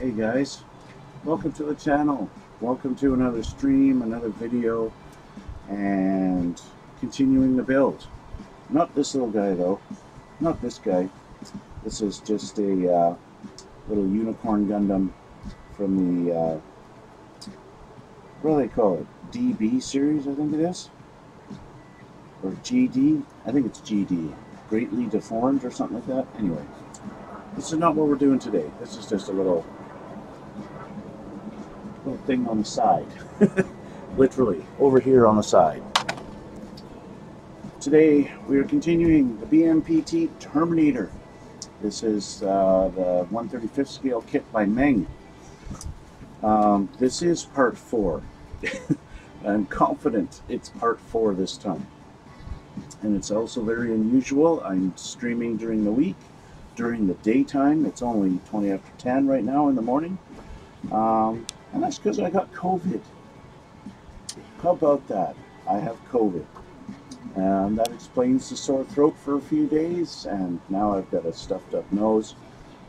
Hey guys, welcome to the channel. Welcome to another stream, another video, and continuing the build. Not this little guy though, not this guy. This is just a little unicorn Gundam from the, what do they call it? DB series, I think it is? Or GD? I think it's GD. Greatly Deformed or something like that. Anyway, this is not what we're doing today. This is just a little thing on the side. Literally, over here on the side. Today, we are continuing the BMPT Terminator. This is the 1/35th scale kit by Meng. This is part 4. I'm confident it's part 4 this time. And it's also very unusual. I'm streaming during the week, during the daytime. It's only 20 after 10 right now in the morning. And that's because I got COVID. How about that? I have COVID. And that explains the sore throat for a few days, and now I've got a stuffed up nose.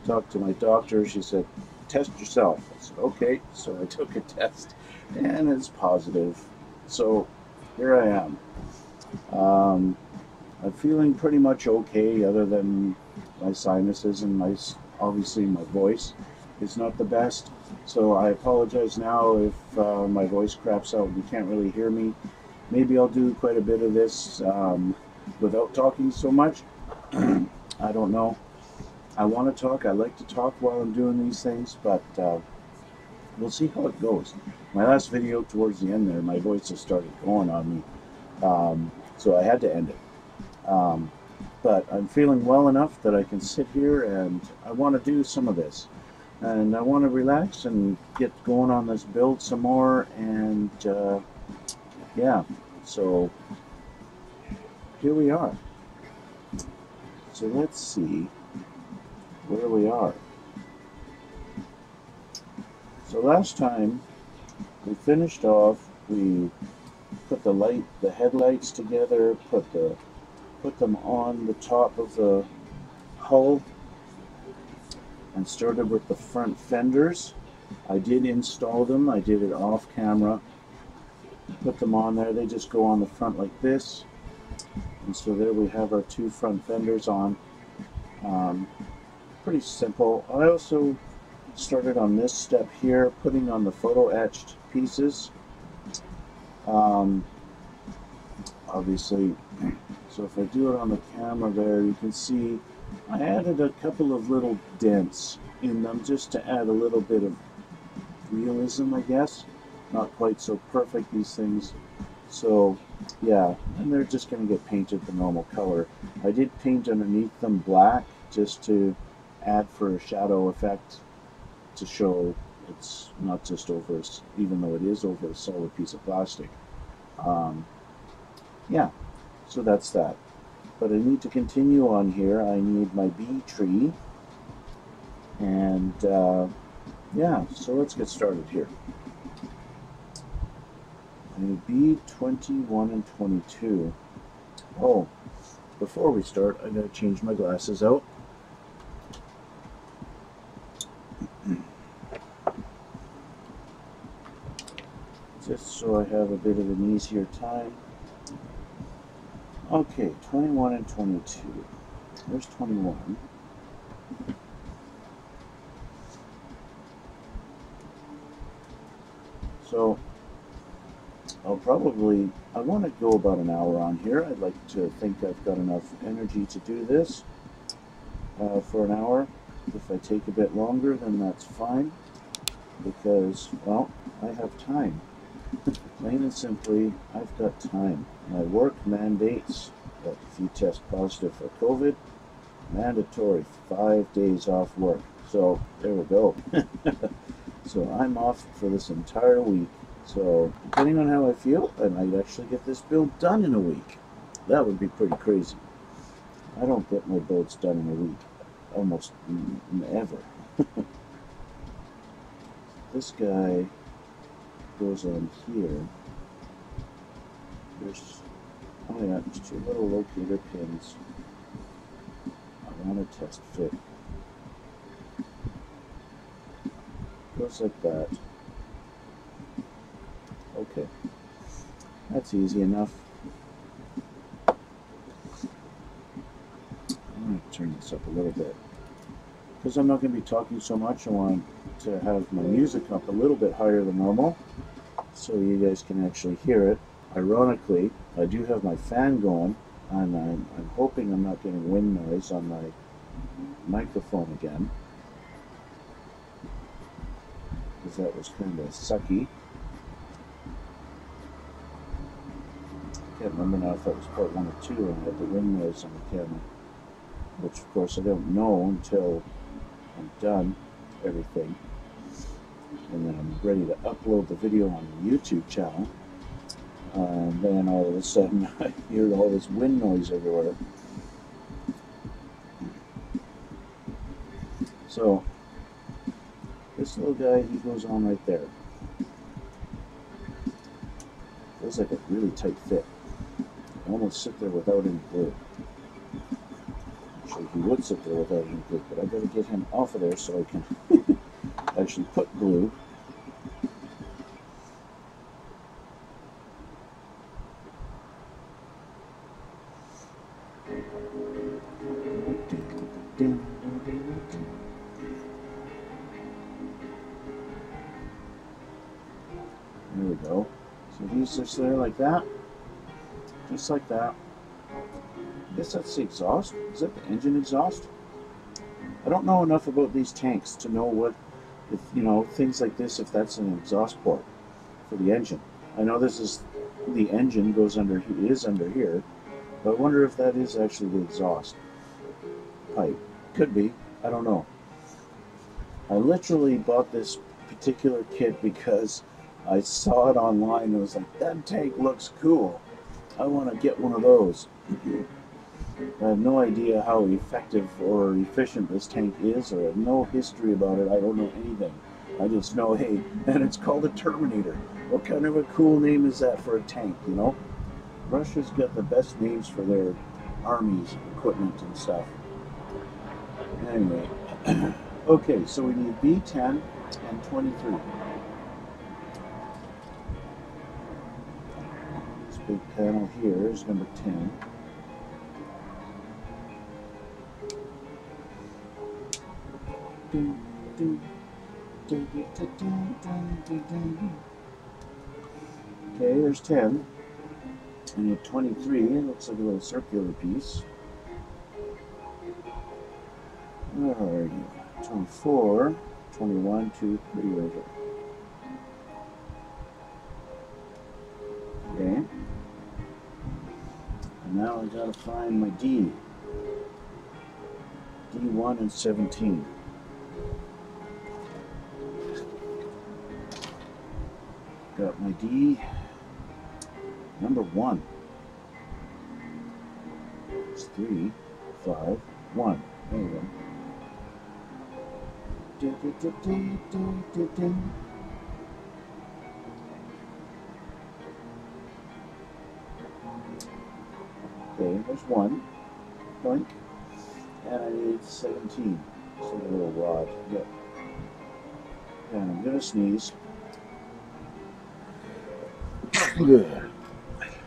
Talked to my doctor, she said, test yourself. I said, okay, so I took a test, and it's positive. So, here I am. I'm feeling pretty much okay, other than my sinuses and obviously my voice is not the best. So I apologize now if my voice craps out and you can't really hear me. Maybe I'll do quite a bit of this without talking so much. I don't know. I want to talk. I like to talk while I'm doing these things, but we'll see how it goes. My last video towards the end there, my voice just started going on me. So I had to end it. But I'm feeling well enough that I can sit here and I want to do some of this. And I want to relax and get going on this build some more, and yeah, so here we are. So let's see where we are. So last time we finished off, we put the headlights together, put them on the top of the hull, and started with the front fenders. I did install them. I did it off camera. Put them on there. They just go on the front like this. And so there we have our two front fenders on. Pretty simple. I also started on this step here, putting on the photo etched pieces. Obviously, so if I do it on the camera there, you can see I added a couple of little dents in them just to add a little bit of realism, I guess. Not quite so perfect, these things. So, yeah, and they're just going to get painted the normal color. I did paint underneath them black just to add for a shadow effect, to show it's not just over, even though it is over a solid piece of plastic. Yeah, so that's that. But I need to continue on here. I need my bee tree. And yeah, so let's get started here. I need B21 and 22. Oh, before we start, I gotta change my glasses out. Just so I have a bit of an easier time. Okay, 21 and 22. There's 21. So, I want to go about an hour on here. I'd like to think I've got enough energy to do this for an hour. If I take a bit longer, then that's fine, because, well, I have time. Plain and simply, I've got time. My work mandates that if you test positive for COVID, mandatory 5 days off work. So there we go. So I'm off for this entire week. So depending on how I feel, I might actually get this build done in a week. That would be pretty crazy. I don't get my builds done in a week, almost ever. This guy goes on here. There's, oh yeah, there's two little locator pins. I want to test fit. goes like that. Okay, that's easy enough. I'm going to turn this up a little bit. Because I'm not going to be talking so much, I want to have my music up a little bit higher than normal so you guys can actually hear it. Ironically, I do have my fan going, and I'm hoping I'm not getting wind noise on my microphone again, because that was kind of sucky. I can't remember now if that was part 1 or 2 and I had the wind noise on the camera, which of course I don't know until I'm done everything, and then I'm ready to upload the video on the YouTube channel, and then all of a sudden I hear all this wind noise everywhere. So this little guy, he goes on right there. Feels like a really tight fit. I almost sit there without any glue. Actually, he would sit there without any glue, but I gotta get him off of there so I can actually put glue. There we go. So he's just there like that. Just like that. I guess that's the exhaust. Is that the engine exhaust? I don't know enough about these tanks to know what, if you know, things like this, if that's an exhaust port for the engine. I know this is, the engine goes under, is under here, but I wonder if that is actually the exhaust pipe. Could be. I don't know. I literally bought this particular kit because I saw it online and was like, that tank looks cool. I want to get one of those. I have no idea how effective or efficient this tank is, or I have no history about it. I don't know anything. I just know, hey, and it's called a Terminator. What kind of a cool name is that for a tank, you know? Russia's got the best names for their armies, equipment, and stuff. Anyway, okay, so we need B10 and 23. This big panel here is number 10. Okay, there's 10. And at 23, it looks like a little circular piece. Where are you? 24, 21, 2, 3 right here. Okay. And now I gotta find my D. D1 and 17. Got my D. Number 1. It's 3, 5, 1. There we go. Okay, there's 1. Boink. And I need 17. It's a little rod. Yep. And I'm gonna sneeze.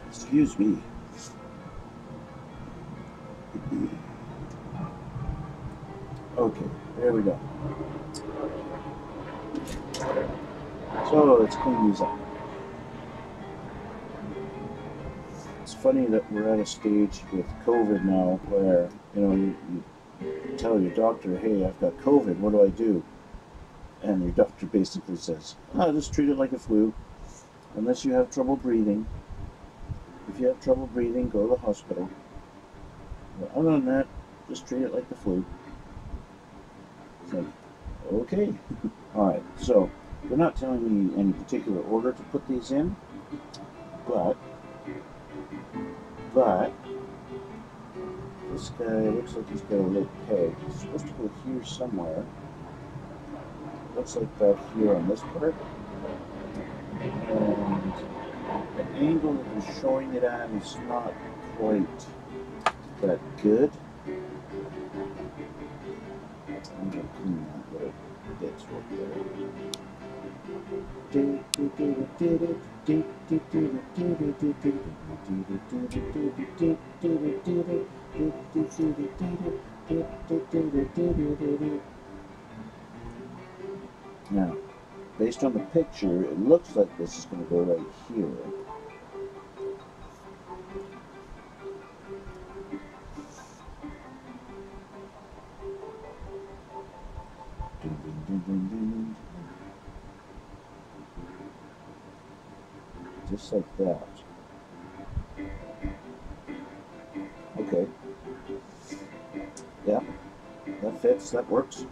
Excuse me. Okay, there we go. So let's clean these up. It's funny that we're at a stage with COVID now where, you know, you tell your doctor, hey, I've got COVID, what do I do? And your doctor basically says, oh, just treat it like a flu. Unless you have trouble breathing. If you have trouble breathing, go to the hospital. But other than that, just treat it like the flu. It's like, okay. Alright, so they're not telling me any particular order to put these in, but this guy looks like he's got a little peg. He's supposed to go here somewhere. Looks like back here on this part. And the angle that they're showing it at is not quite that good. I'm going to clean that little bits right there. Now, based on the picture, it looks like this is going to go right here. Just like that. Okay. Yeah, that fits, that works.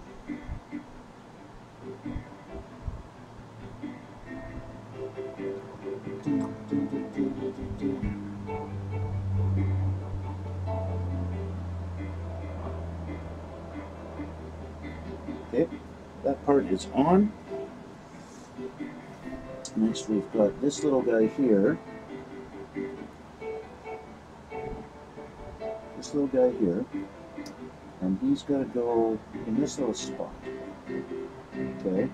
Okay, that part is on. Next we've got this little guy here. This little guy here. And he's got to go in this little spot. Okay.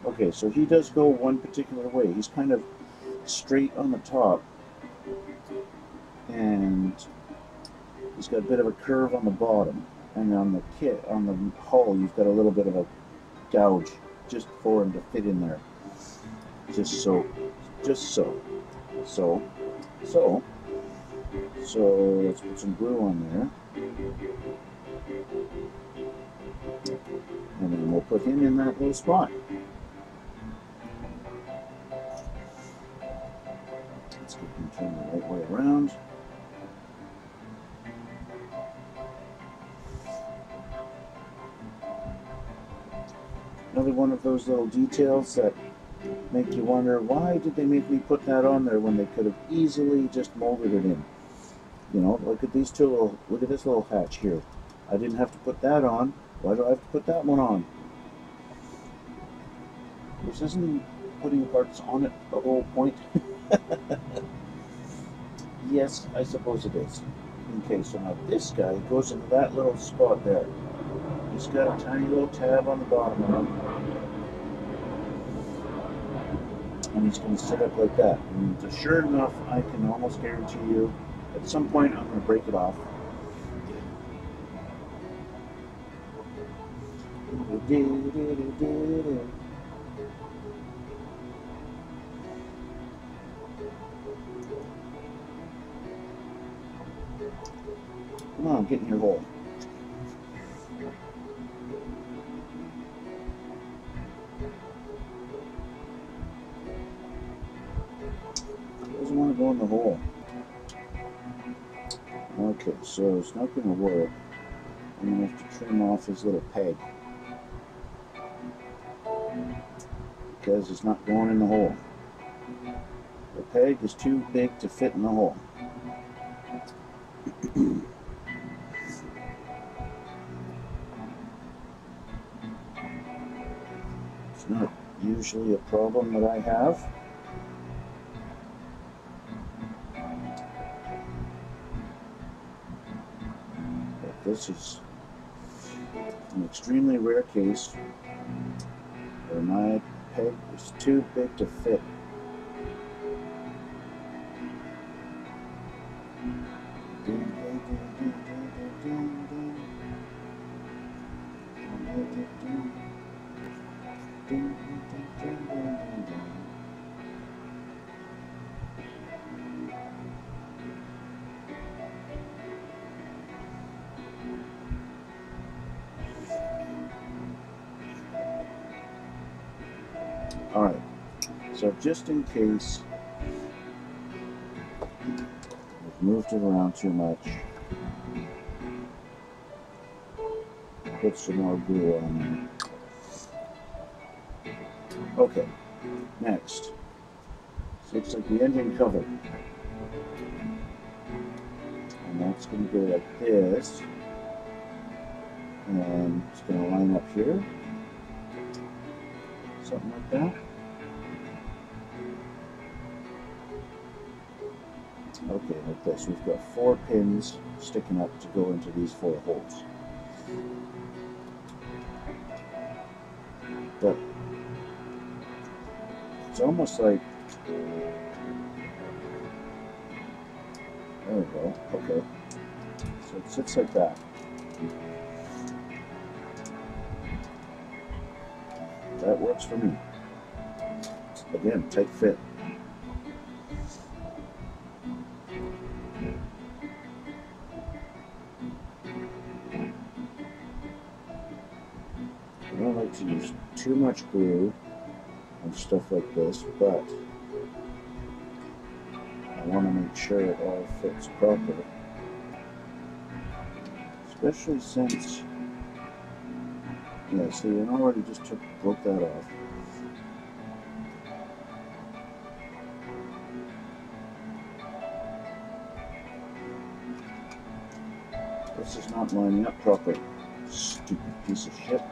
Okay, so he does go one particular way. He's kind of straight on the top, and he's got a bit of a curve on the bottom, and on the kit, on the hull, you've got a little bit of a gouge just for him to fit in there. Just so. So let's put some glue on there, and then we'll put him in that little spot. Let's get him turned the right way around. Another one of those little details that make you wonder, why did they make me put that on there when they could have easily just molded it in? You know, look at these two little, look at this little hatch here. I didn't have to put that on. Why do I have to put that one on? This isn't putting parts on it the whole point. Yes, I suppose it is. Okay, so now this guy goes into that little spot there. He's got a tiny little tab on the bottom of him. And he's going to sit up like that. And sure enough, I can almost guarantee you, at some point I'm going to break it off. Come on, get in your hole. Doesn't want to go in the hole. Okay, so it's not going to work. I'm going to have to trim off his little peg, because it's not going in the hole. The peg is too big to fit in the hole. It's not usually a problem that I have. But this is an extremely rare case where my peg is too big to fit. Alright, so just in case I've moved it around too much, put some more glue on there. Okay, next. So looks like the engine cover. And that's going to go like this. And it's going to line up here. Something like that. Okay, like this. We've got 4 pins sticking up to go into these 4 holes. But it's almost like, there we go, okay. So it sits like that. That works for me. Again, tight fit. I don't like to use too much glue and stuff like this, but I want to make sure it all fits properly. Especially since, yeah, see, I already just broke that off. This is not lining up properly. Stupid piece of shit.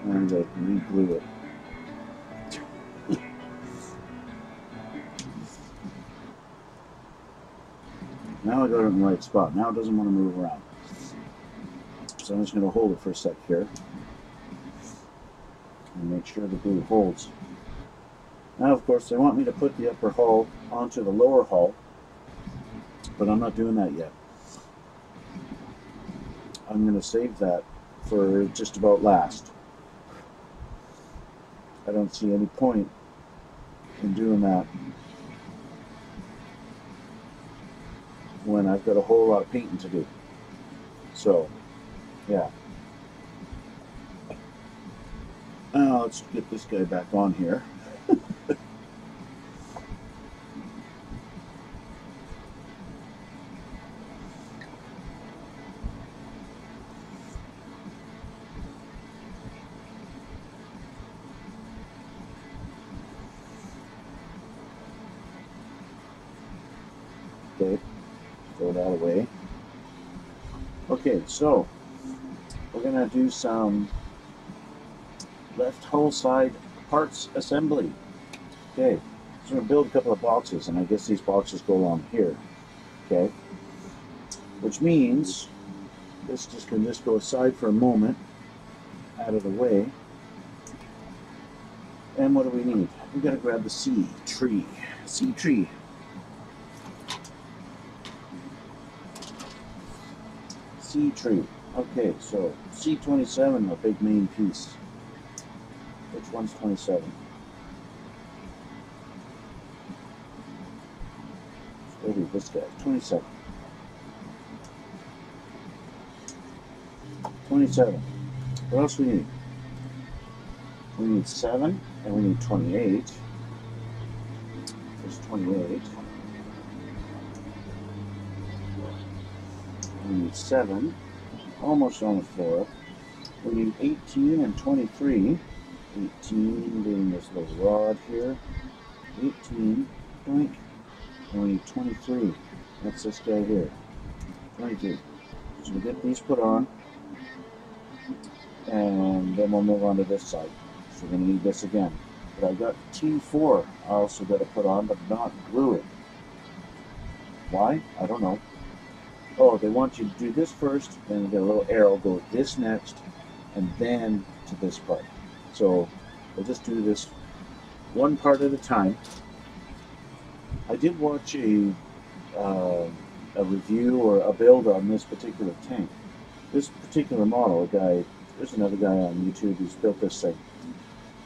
And I re-glue it. Now I got it in the right spot. Now it doesn't want to move around. So I'm just going to hold it for a sec here. And make sure the glue holds. Now, of course, they want me to put the upper hull onto the lower hull, but I'm not doing that yet. I'm going to save that for just about last. I don't see any point in doing that when I've got a whole lot of painting to do. So, yeah. Now let's get this guy back on here. Okay, throw that away. Okay, so we're gonna do some left hull side parts assembly. Okay, so we're gonna build a couple of boxes, and I guess these boxes go along here. Okay, which means this just can just go aside for a moment, out of the way. And what do we need? We gotta grab the C tree. C tree. Okay, so C27, a big main piece. Which one's 27? Let's go to this guy. 27. 27. What else do we need? We need 7, and we need 28. There's 28. We need 7, almost on the floor. We need 18 and 23. 18 being this little rod here. 18, doink. And we need 23. That's this guy here. 23. So we get these put on, and then we'll move on to this side. So we're going to need this again. But I've got T4 I also got to put on, but not glue it. Why? I don't know. Oh, they want you to do this first, then get a little arrow, go with this next, and then to this part. So we'll just do this one part at a time. I did watch a review or a build on this particular tank. This particular model, there's another guy on YouTube who's built this thing.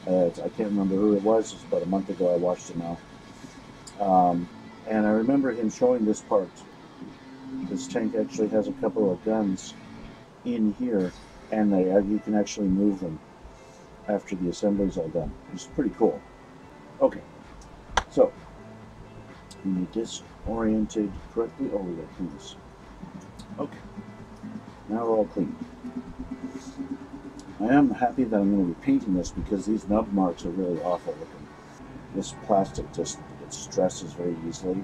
I can't remember who it was. It's about a month ago I watched it now. And I remember him showing this part. This tank actually has a couple of guns in here, and you can actually move them after the assembly's all done. It's pretty cool. Okay, so we need this oriented correctly. Oh, we got to clean this. Okay, now we're all clean. I am happy that I'm going to be painting this because these nub marks are really awful looking. This plastic it stresses very easily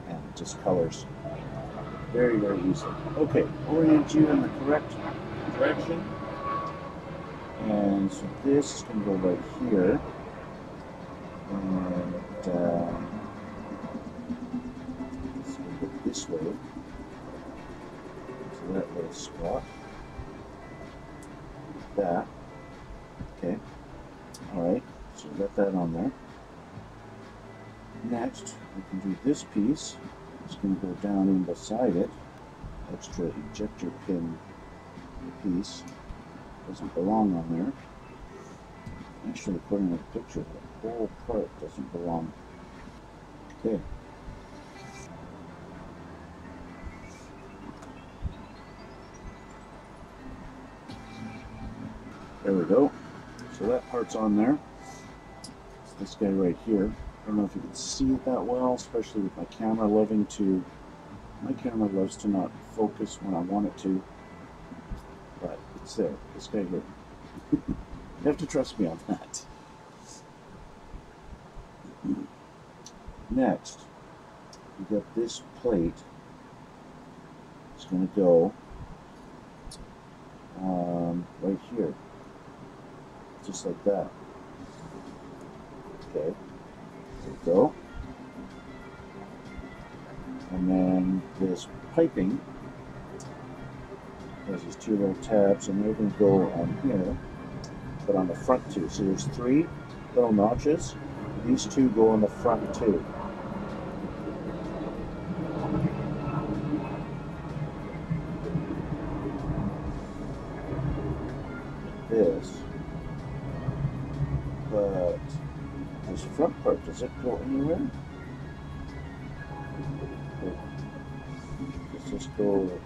and it discolors very, very easily. Okay, orient you in the correct direction And so this is going to go right here. And it's going to go this way to that little spot. Like that. Okay. Alright. So we got that on there. Next, we can do this piece. It's going to go down in beside it. Extra ejector pin piece. Doesn't belong on there. Actually, according to the picture, the whole part doesn't belong. Okay. There we go. So that part's on there. It's this guy right here. I don't know if you can see it that well, especially with my camera loving to. My camera loves to not focus when I want it to, but it's there. This guy here. You have to trust me on that. Next, we got this plate. It's going to go right here, just like that. Okay, there we go. And then this piping has these two little tabs, and they're going to go on here, but on the front too. So there's three little notches. These two go on the front too. This, but this front part, does it go anywhere? Does this go like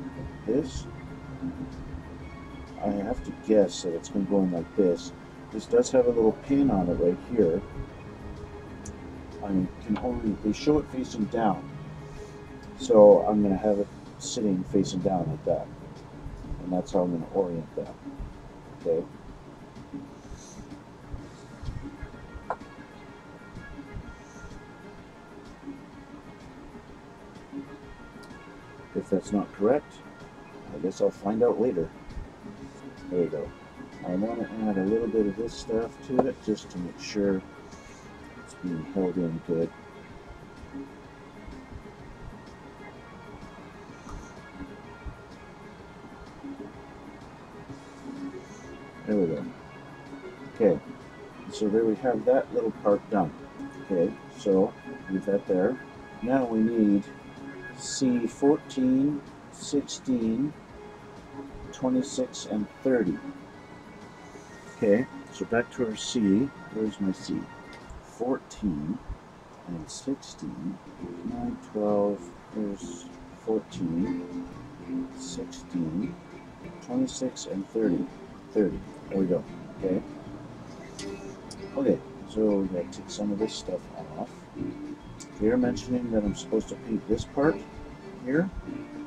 this? I have to guess that it's going to go in like this. This does have a little pin on it right here. I can only, they show it facing down, so I'm going to have it sitting facing down like that, and that's how I'm going to orient that. Okay. If that's not correct, I guess I'll find out later. There we go. I want to add a little bit of this stuff to it just to make sure it's being held in good. There we go. Okay, so there we have that little part done. Okay, so leave that there. Now we need C14, 16, 26, and 30. Okay, so back to our C. Where's my C? 14 and 16, 9, 12, there's 14, 16, 26, and 30. 30. There we go. Okay. Okay, so we gotta take some of this stuff off. They're mentioning that I'm supposed to paint this part here.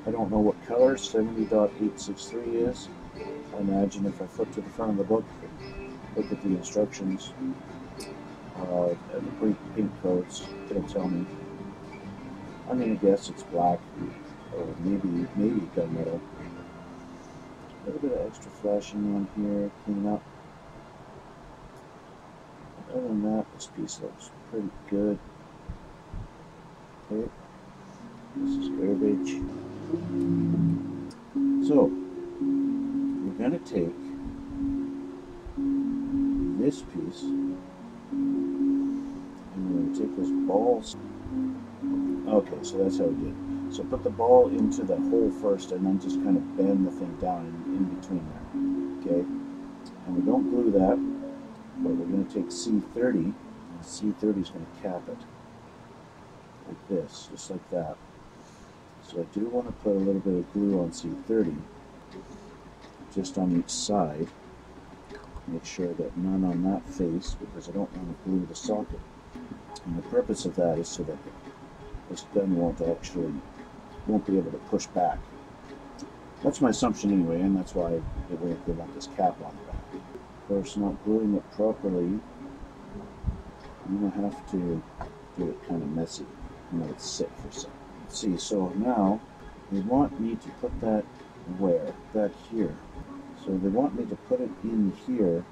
I don't know what color 70.863 is. I imagine if I flip to the front of the book and look at the instructions and the paint codes, it'll tell me. I'm gonna guess it's black or maybe gunmetal. A little bit of extra flashing on here, clean up. Other than that, this piece looks pretty good. Okay, this is garbage. So, we're going to take this piece and we're going to take those balls. Okay, so that's how we did it. So put the ball into the hole first and then just kind of bend the thing down in between there. Okay, and we don't glue that, but we're going to take C30, and C30 is going to cap it. Like this, just like that. So I do want to put a little bit of glue on C30, just on each side. Make sure that none on that face, because I don't want to glue the socket. And the purpose of that is so that this gun won't be able to push back. That's my assumption anyway, and that's why they want this cap on the back. Of course, not gluing it properly, I'm going to have to do it kind of messy. Let it sit for a second. Let's see, so now we want me to put that where? That here. So they want me to put it in here,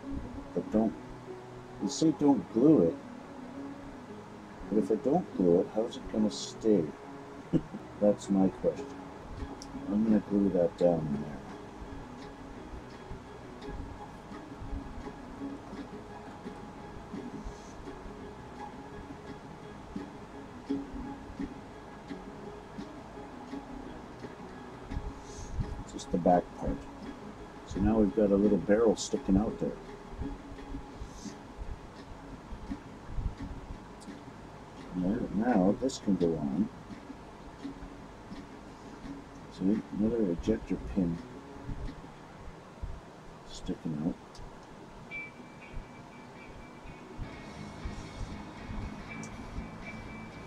but they say don't glue it. But if I don't glue it, how's it going to stay? That's my question. I'm going to glue that down in there. Just the back part. So now we've got a little barrel sticking out there. Now this can go on. See, another ejector pin sticking out.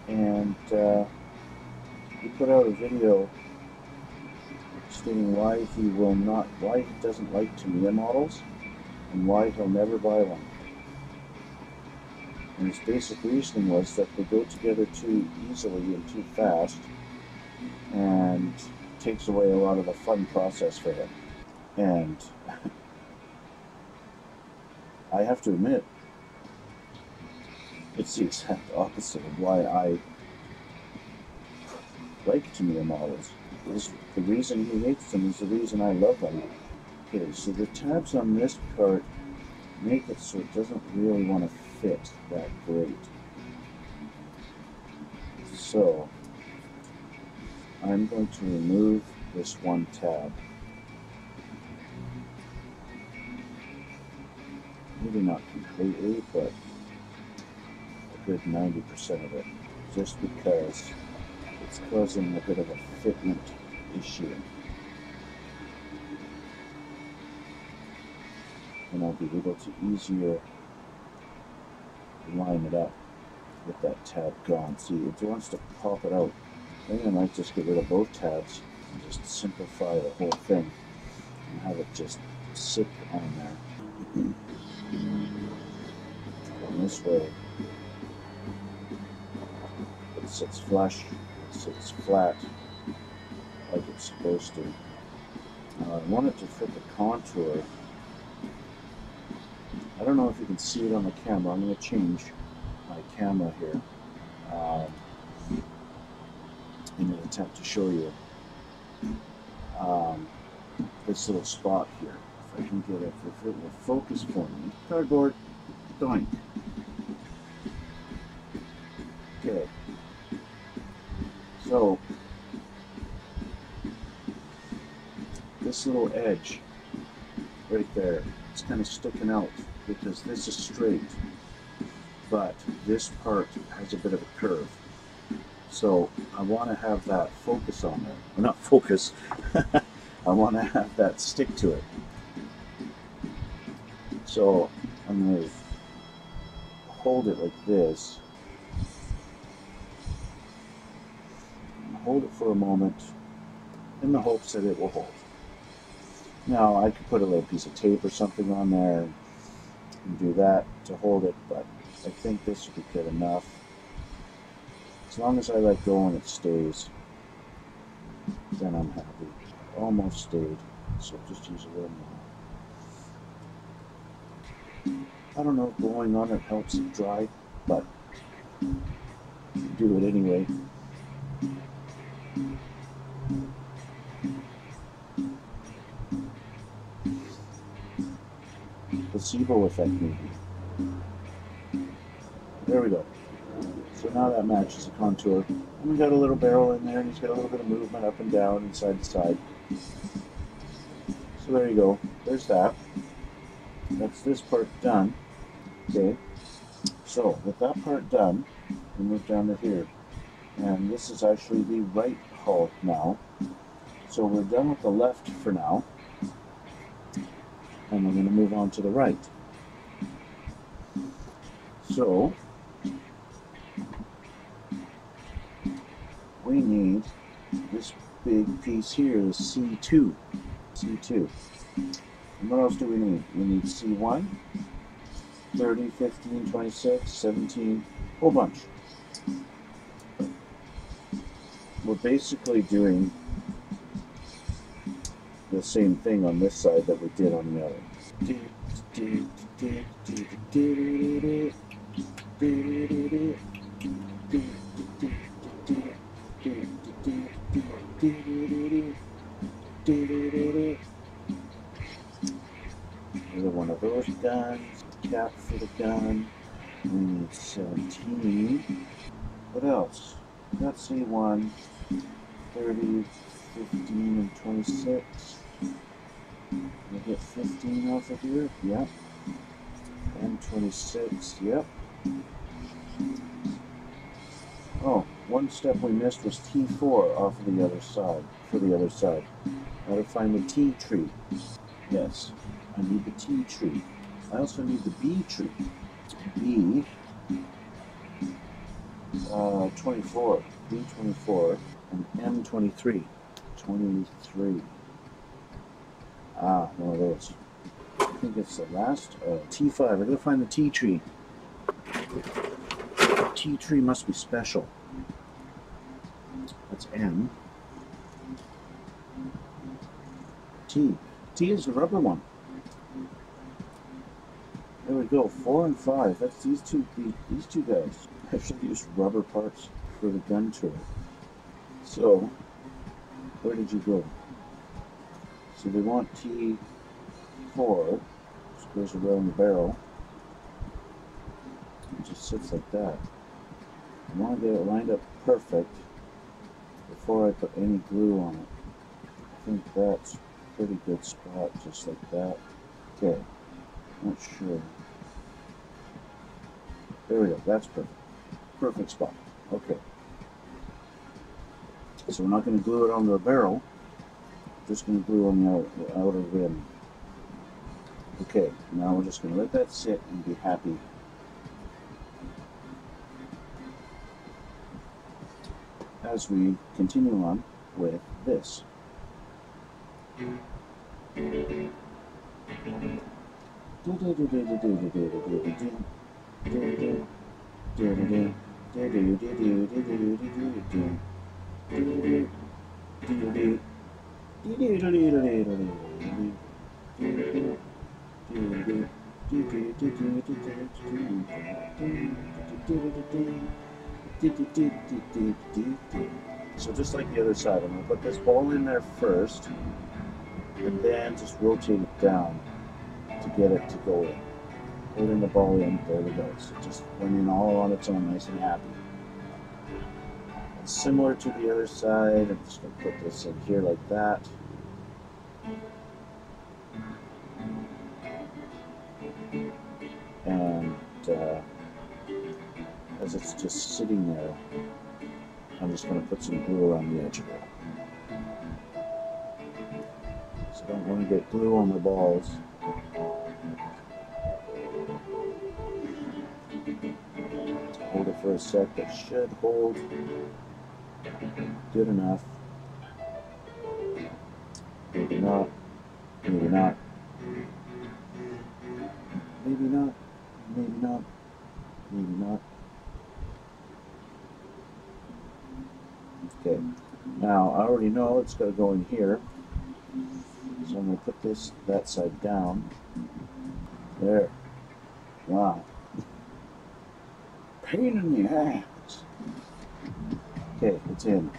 And he put out a video stating why he doesn't like Tamiya models and why he'll never buy one. And his basic reasoning was that they go together too easily and too fast, and takes away a lot of the fun process for him. And I have to admit, it's the exact opposite of why I like Tamiya models. The reason he hates them is the reason I love them. Okay, so the tabs on this part make it so it doesn't really want to fit that great. So I'm going to remove this one tab. Maybe not completely, but a good 90% of it, just because it's causing a bit of a fitment issue. And I'll be able to easier line it up with that tab gone. See, it wants to pop it out. I think I might just get rid of both tabs and just simplify the whole thing and have it just sit on there. And this way it sits flush, it sits flat like it's supposed to. I want it to fit the contour. I don't know if you can see it on the camera. I'm going to change my camera here in an attempt to show you this little spot here. If I can get it, if it will focus for me. Cardboard, doink. Okay. So this little edge right there, it's kind of sticking out because this is straight, but this part has a bit of a curve. So I want to have that focus on there. Well, not focus. I want to have that stick to it. So I'm going to hold it like this. Hold it for a moment in the hopes that it will hold. Now I could put a little piece of tape or something on there and do that to hold it, but I think this would be good enough. As long as I let go and it stays, then I'm happy. Almost stayed, so just use a little more. I don't know if blowing on it helps it dry, but do it anyway. Placebo effect maybe. There we go. So now that matches the contour. And we got a little barrel in there, and he's got a little bit of movement up and down and side to side. So there you go. There's that. That's this part done. Okay. So with that part done, we move down to here. And this is actually the right hull now. So we're done with the left for now. And we're going to move on to the right. So we need this big piece here, is C2. C2. And what else do we need? We need C1, 30, 15, 26, 17, whole bunch. We're basically doing the same thing on this side that we did on the other. Another one of those guns, cap for the gun. We need 17. What else? We got C1, 30, 15, and 26. We get 15 off of here, yep. And 26, yep. Oh, one step we missed was T4 off of the other side, for the other side. Gotta find the T tree. Yes, I need the T tree. I also need the B tree. B, 24, B24, and M23. 23. Ah, one of those. I think it's the last. T5. I gotta find the T tree. The T tree must be special. That's M. T. T is the rubber one. There we go. 4 and 5. That's these two guys. I should have used rubber parts for the gun turret. So, where did you go? So they want T4, which goes around the barrel. It just sits like that. I want to get it lined up perfect before I put any glue on it. I think that's a pretty good spot, just like that. Okay, not sure. There we go, that's perfect. Perfect spot. Okay. So we're not going to glue it onto the barrel. We're just going to glue on the outer rim. Okay, now we're just going to let that sit and be happy. As we continue on with this. So just like the other side, I'm going to put this ball in there first, and then just rotate it down to get it to go in. Holding the ball in, there we go. So it just went in all on its own, nice and happy. And similar to the other side, I'm just going to put this in here like that. And as it's just sitting there, I'm just going to put some glue around the edge of it. So I don't want to get glue on the balls. Hold it for a sec. That should hold good enough. Maybe not. Maybe not. Maybe not. Maybe not. Maybe not. Okay. Now I already know it's got to go in here. So I'm going to put that side down. There. Wow. Pain in the ass. Okay, it's in.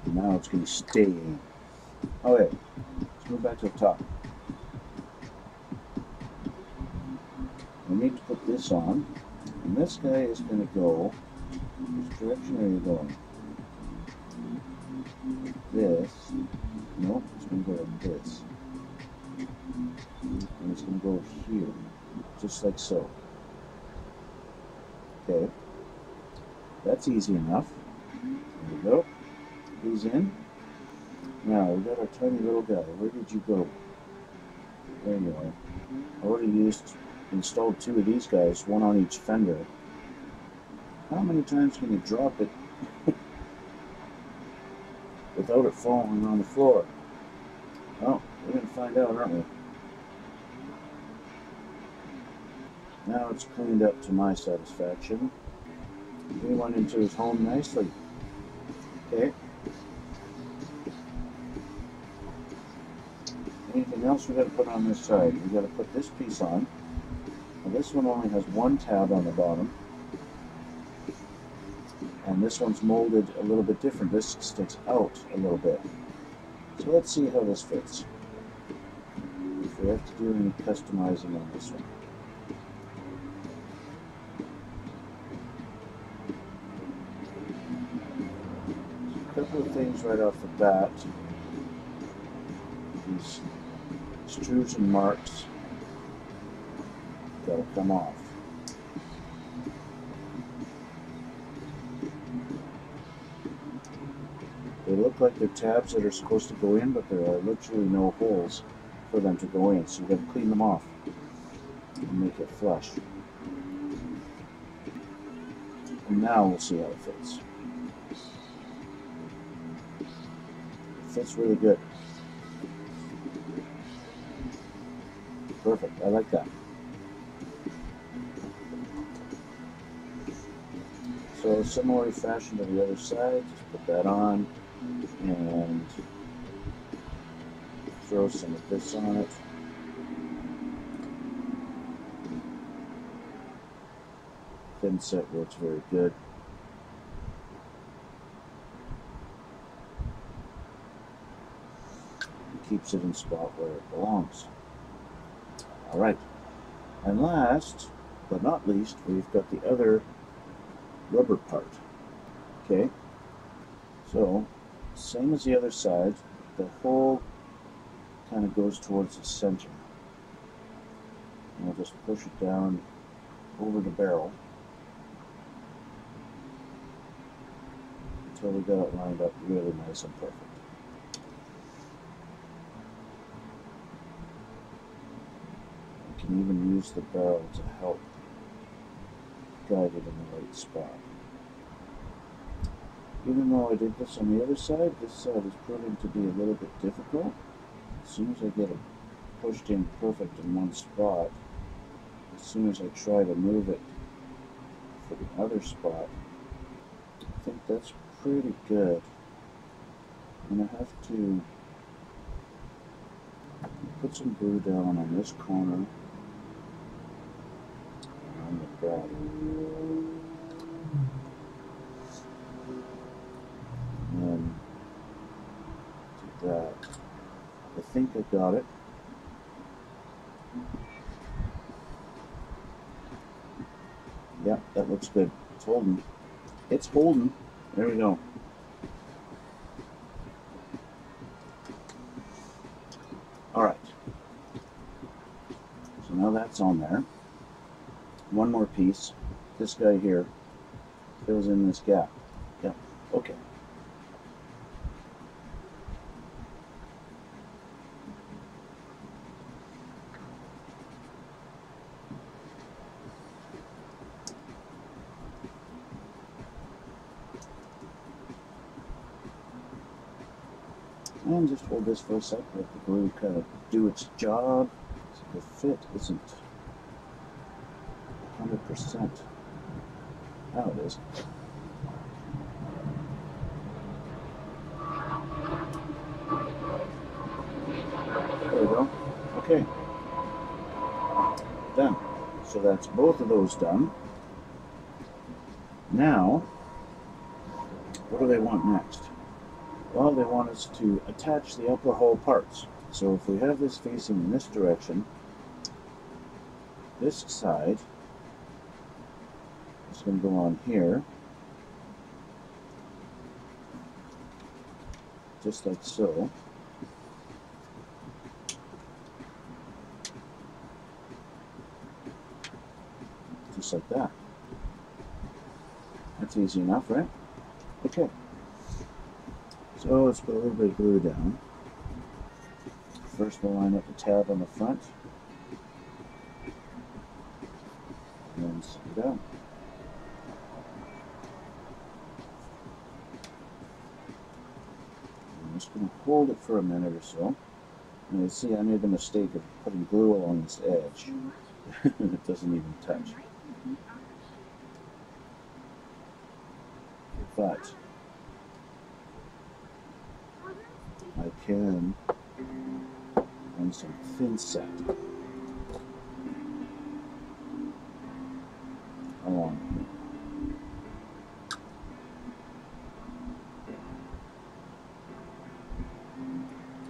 Now it's going to stay in. Okay, let's move back to the top. We need to put this on, and this guy is going to go. Which direction are you going? This. Nope, it's going to go like this. And it's going to go here, just like so. Okay, that's easy enough. There we go. He's in. Now we got our tiny little guy. Where did you go? There you are. I already installed 2 of these guys, one on each fender. How many times can you drop it without it falling on the floor? Well, we're going to find out, aren't we? Now it's cleaned up to my satisfaction. He went into his home nicely. Okay. Anything else we got to put on this side? We got to put this piece on. Now this one only has one tab on the bottom, and this one's molded a little bit different. This sticks out a little bit. So let's see how this fits. If we have to do any customizing on this one. A couple of things right off the bat. These extrusion marks gotta come off. They look like they're tabs that are supposed to go in, but there are literally no holes for them to go in, so you gotta clean them off and make it flush. And now we'll see how it fits. It fits really good. Perfect, I like that. So similar fashion to the other side, just put that on and throw some of this on it. Thin set works very good. It keeps it in spot where it belongs. Alright, and last but not least, we've got the other rubber part. Okay, so same as the other side, the hole kind of goes towards the center. And we'll just push it down over the barrel until we got it lined up really nice and perfect. You can even use the barrel to help guide it in the right spot. Even though I did this on the other side, this side is proving to be a little bit difficult. As soon as I get it pushed in perfect in one spot, as soon as I try to move it for the other spot, I think that's pretty good. I'm going to have to put some glue down on this corner on the back. And do that. I think I got it. Yeah, that looks good. It's holding. It's holding. There we go. Alright. So now that's on there. One more piece. This guy here fills in this gap. Yeah, okay. And just hold this for a sec, let the glue kind of do its job. So the fit isn't 100%. Now it is. There we go. Okay. Done. So that's both of those done. Now, what do they want next? Well, they want us to attach the upper hull parts. So if we have this facing in this direction, this side is going to go on here, just like so. Just like that. That's easy enough, right? Okay. So let's put a little bit of glue down. First we'll line up the tab on the front. And then stick it down. I'm just going to hold it for a minute or so. And you see I made the mistake of putting glue along this edge. It doesn't even touch. But can run some thin set along.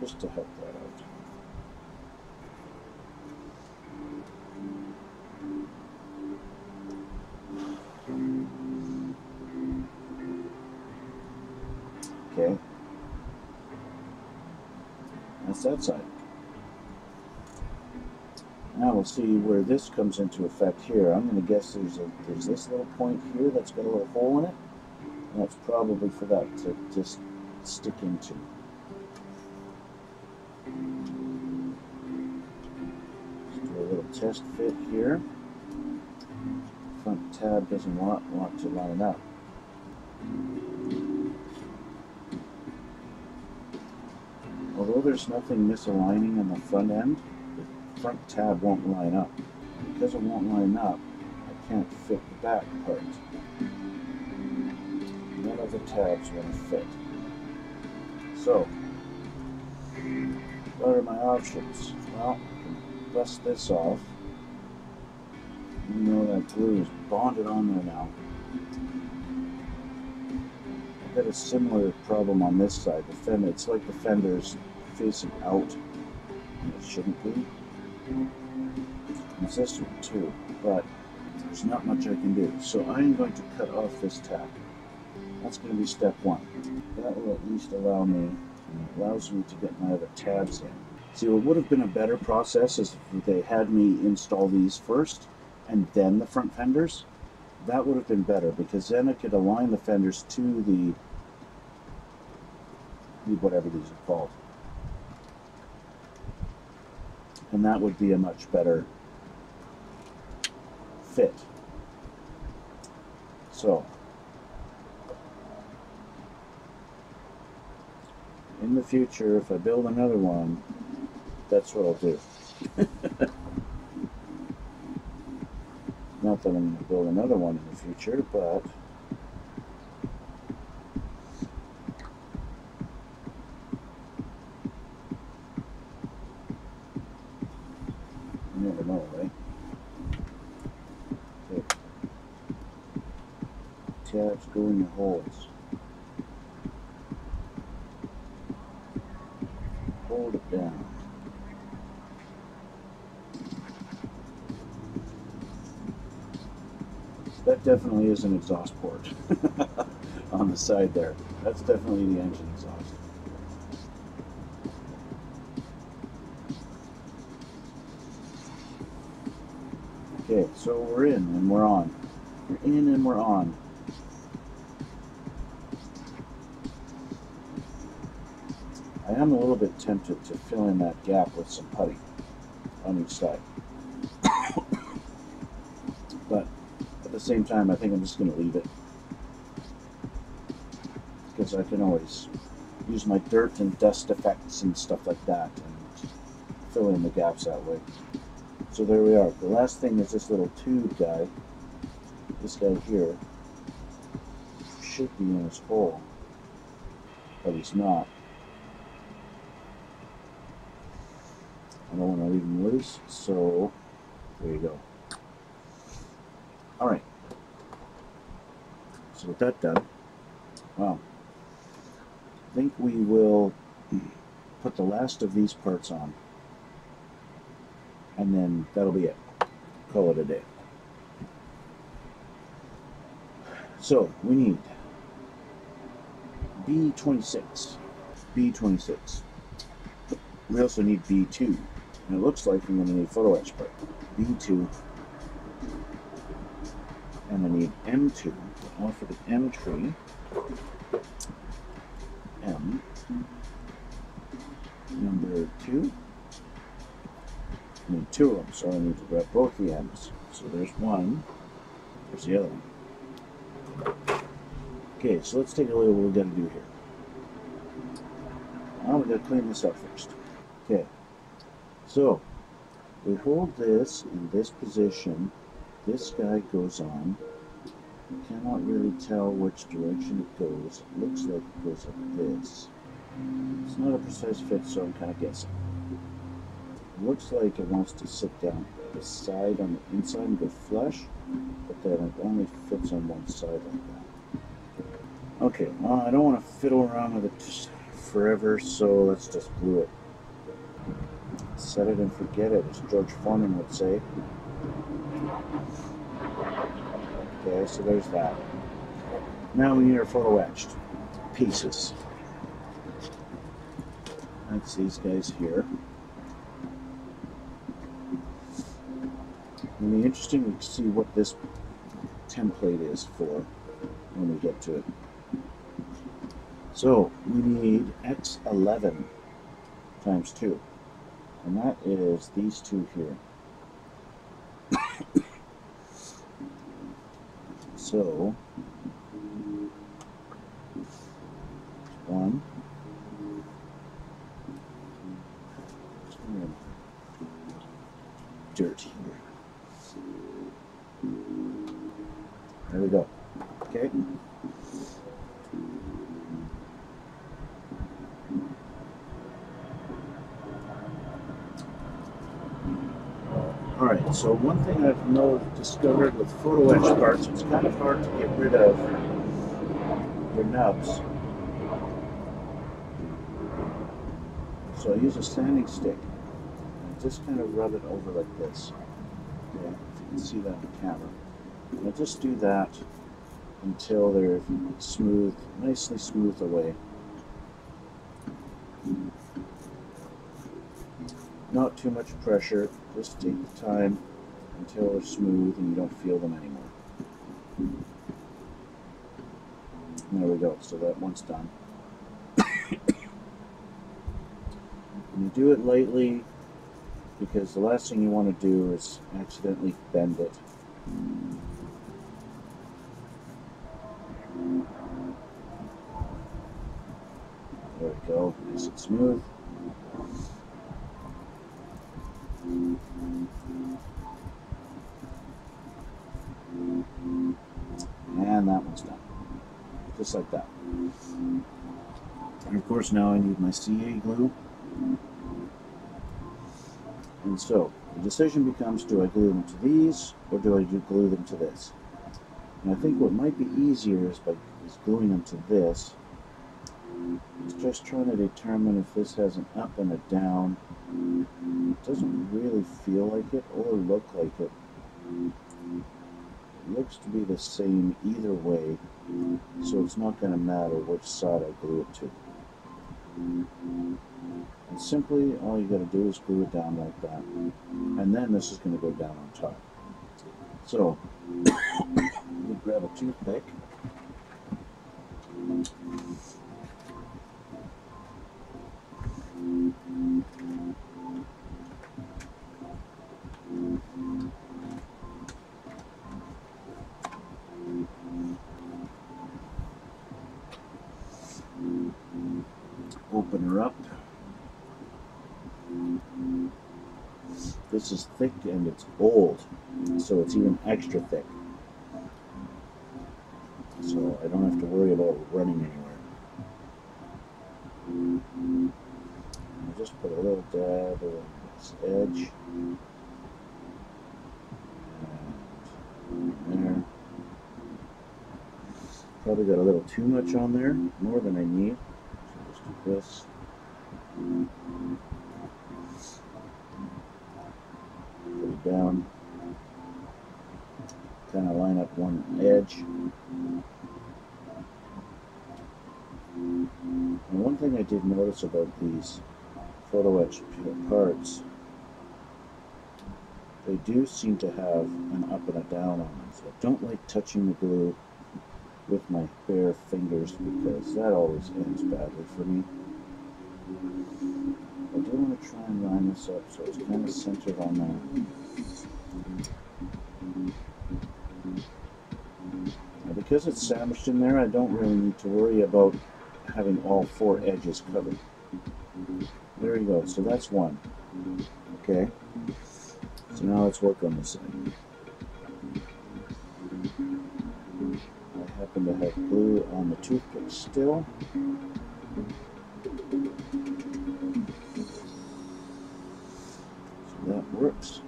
Just to help that out. Okay. That's that side. Now we'll see where this comes into effect here. I'm going to guess there's this little point here that's got a little hole in it. And that's probably for that to just stick into. Just do a little test fit here. Front tab doesn't want to line up. Although there's nothing misaligning in the front end, the front tab won't line up. Because it won't line up, I can't fit the back part. None of the tabs want to fit. So, what are my options? Well, I can bust this off. You know that glue is bonded on there now. I've got a similar problem on this side. The fender, it's like the fender's facing out. It shouldn't be. It's this one too, but there's not much I can do. So I'm going to cut off this tab. That's going to be step one. That will at least allow me, and it allows me to get my other tabs in. See, what would have been a better process is if they had me install these first and then the front fenders. That would have been better, because then I could align the fenders to the whatever these are called. And that would be a much better fit. So, in the future, if I build another one, that's what I'll do. Not that I'm going to build another one in the future, but you never know, right? Okay. Tabs go in your holes. Hold it down. That definitely is an exhaust port on the side there. That's definitely the engine exhaust. Okay, so we're in and we're on. We're in and we're on. I am a little bit tempted to fill in that gap with some putty on each side. But at the same time, I think I'm just going to leave it, because I can always use my dirt and dust effects and stuff like that and fill in the gaps that way. So there we are. The last thing is this little tube guy. This guy here should be in his hole, but he's not. I don't want to leave him loose, so there you go. Alright, so with that done, well, I think we will put the last of these parts on, and then that'll be it. Call it a day. So we need B26. B26. We also need B2. And it looks like I'm going to need photo etch part. B2. And I need M2. All for the M tree. M. Number 2. I need 2 of them, so I need to grab both the M's. So there's one. There's the other one. Okay, so let's take a look at what we've got to do here. Now we've got to clean this up first. Okay, so we hold this in this position. This guy goes on. You cannot really tell which direction it goes. It looks like it goes like this. It's It's not a precise fit, so I'm kind of guessing. It looks like it wants to sit down the side on the inside and go flush, but then it only fits on one side like that. Okay, well, I don't want to fiddle around with it just forever, so let's just glue it. Set it and forget it, as George Foreman would say. Okay, so there's that. Now we need our photo etched pieces. That's these guys here. It'll be interesting to see what this template is for when we get to it. So we need X11 times 2, and that is these two here. So 1, 2, dirt here. There we go. Okay. Alright, so one thing I've discovered with photo etch parts, it's kind of hard to get rid of your nubs. So I use a sanding stick and just kind of rub it over like this. Okay, if you can see that on the camera. And I just do that until they're smooth, nicely smooth away. Not too much pressure, just take the time until they're smooth and you don't feel them anymore. And there we go, so that one's done. And you do it lightly because the last thing you want to do is accidentally bend it. There we go, nice and smooth. And that one's done. Just like that. And of course now I need my CA glue. And so the decision becomes, do I glue them to these or do I glue them to this? And I think what might be easier is gluing them to this. It's just trying to determine if this has an up and a down. It doesn't really feel like it or look like it. It looks to be the same either way, so it's not going to matter which side I glue it to. And simply all you got to do is glue it down like that, and then this is going to go down on top. So we grab a toothpick. Open her up. This is thick and it's old, so it's even extra thick. So I don't have to worry about running anywhere. I'll just put a little dab on this edge. And there. Probably got a little too much on there, more than I need. So just do this. Put it down. Kind of line up one edge. And one thing I did notice about these photo etched parts, they do seem to have an up and a down on them. So I don't like touching the glue with my bare fingers because that always ends badly for me. I do want to try and line this up so it's kind of centered on that. Now because it's sandwiched in there, I don't really need to worry about having all four edges covered. There you go, so that's one. Okay, so now let's work on this side. I happen to have glue on the toothpick still. works.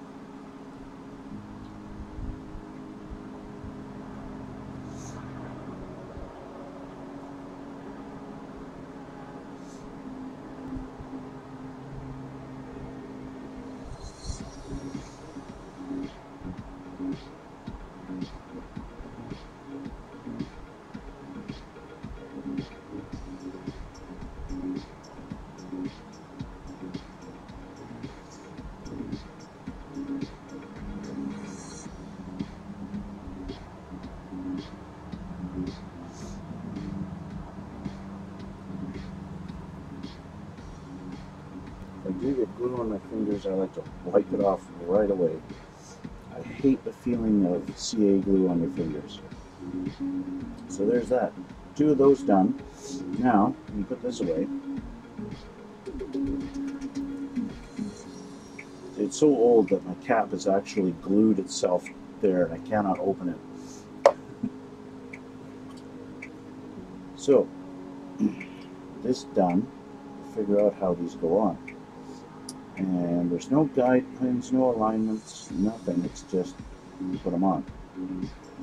If I do get glue on my fingers, I like to wipe it off right away. I hate the feeling of CA glue on your fingers. So there's that. 2 of those done. Now, let me put this away. It's so old that my cap has actually glued itself there and I cannot open it. So, this done, figure out how these go on. And there's no guide pins, no alignments, nothing. It's just put them on.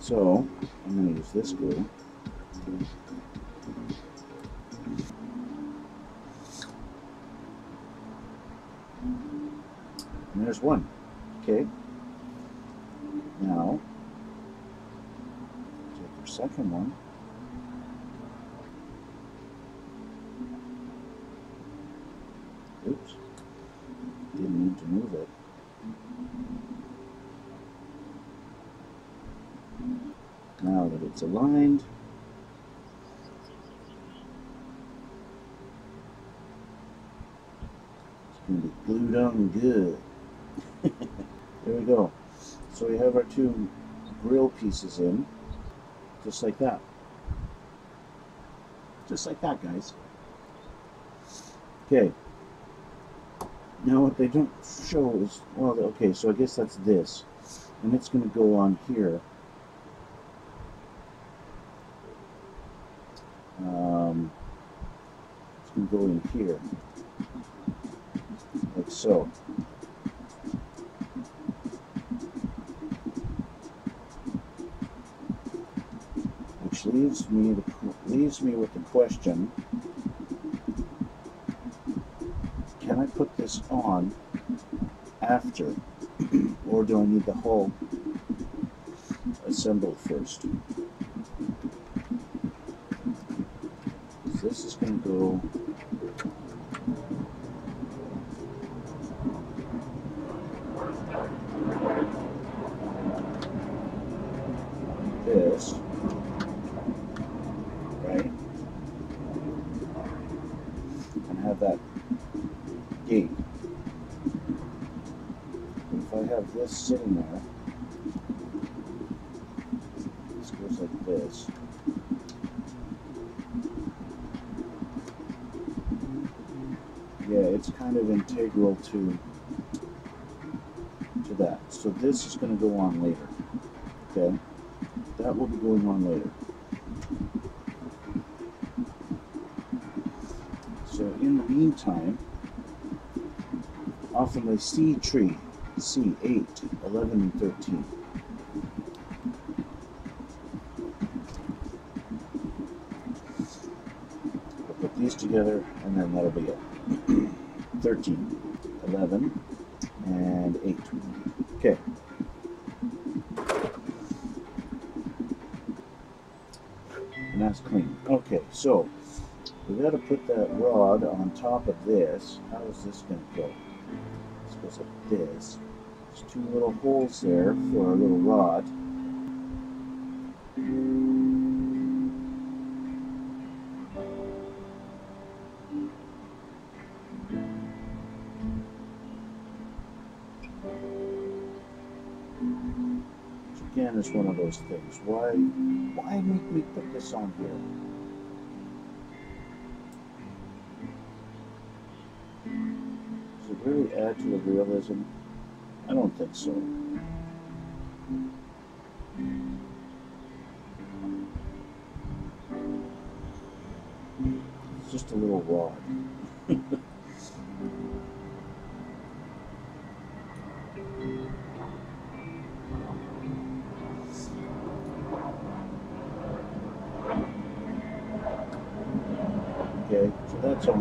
So I'm going to use this glue. And there's one. Okay. Now take your second one. Oops. Didn't need to move it. Now that it's aligned, it's going to be glued on good. There we go. So we have our 2 grill pieces in, just like that. Just like that, guys. Okay. Now what they don't show is, well, okay, so I guess that's this. And it's going to go on here. It's going to go in here. Like so. Which leaves me with the question, can I put this on after, or do I need the hull assembled first? This is going to go this, right? And have that gate. If I have this sitting there, this goes like this. Yeah, it's kind of integral to that. So this is going to go on later. Okay? That will be going on later. So in the meantime, off of my C tree, C8, 11, and 13. I'll put these together and then that'll be it. 13, 11, and 8. Okay. And that's clean. Okay, so we got to put that rod on top of this. How is this going to go? This goes like this. There's 2 little holes there for a little rod. Again, it's one of those things. Why make me put this on here? Does it really add to the realism? I don't think so. It's just a little rod.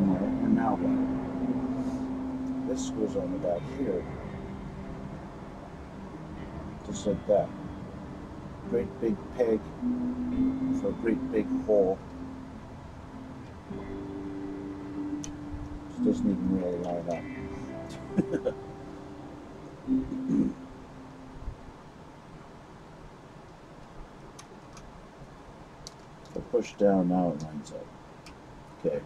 in there, and now what? This goes on the back here, just like that. Great big peg for a great big hole. Just doesn't even really line up. If I push down, now it lines up. Okay.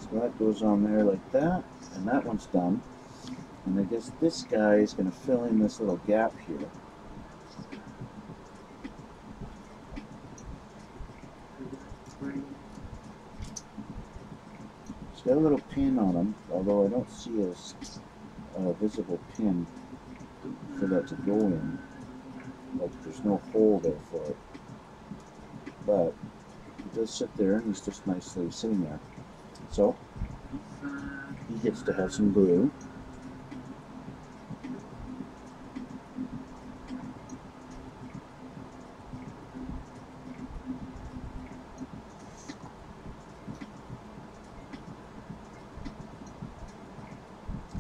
So that goes on there like that, and that one's done. And I guess this guy is going to fill in this little gap here. It's got a little pin on him, although I don't see a visible pin for that to go in. Like, there's no hole there for it. But he does sit there, and he's just nicely sitting there. So he gets to have some glue.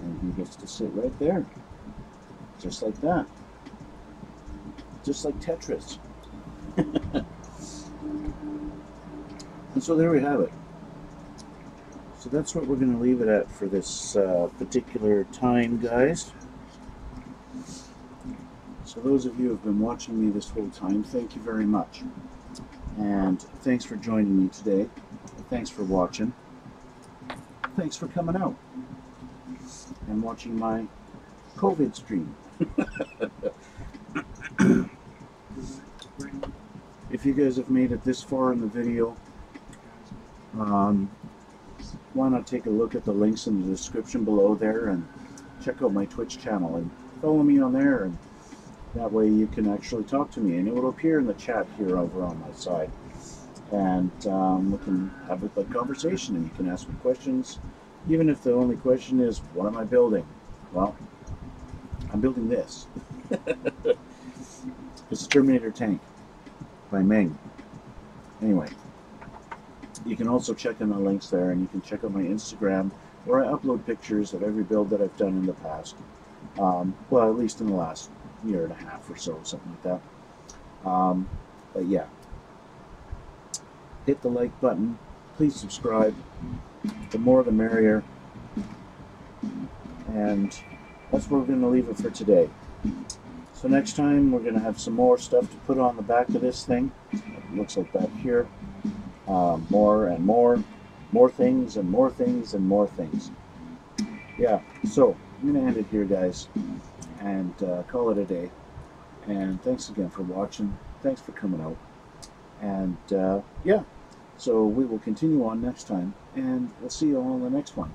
And he gets to sit right there. Just like that. Just like Tetris. And so there we have it. So that's what we're going to leave it at for this particular time, guys. So those of you who have been watching me this whole time, thank you very much. And thanks for joining me today. Thanks for watching. Thanks for coming out and watching my COVID stream. If you guys have made it this far in the video, why not take a look at the links in the description below there and check out my Twitch channel and follow me on there, and that way you can actually talk to me and it will appear in the chat here over on my side, and we can have a conversation and you can ask me questions, even if the only question is, what am I building? Well, I'm building this. It's a Terminator tank by Meng. Anyway, you can also check in the links there, and you can check out my Instagram, where I upload pictures of every build that I've done in the past. Well, at least in the last year and a half or so, something like that. But yeah, hit the like button. Please subscribe. The more the merrier. And that's where we're going to leave it for today. So next time we're going to have some more stuff to put on the back of this thing. It looks like back here. More and more things and more things and more things. Yeah, so I'm going to end it here, guys, and call it a day. And thanks again for watching. Thanks for coming out. And yeah, so we will continue on next time, and we'll see you all in the next one.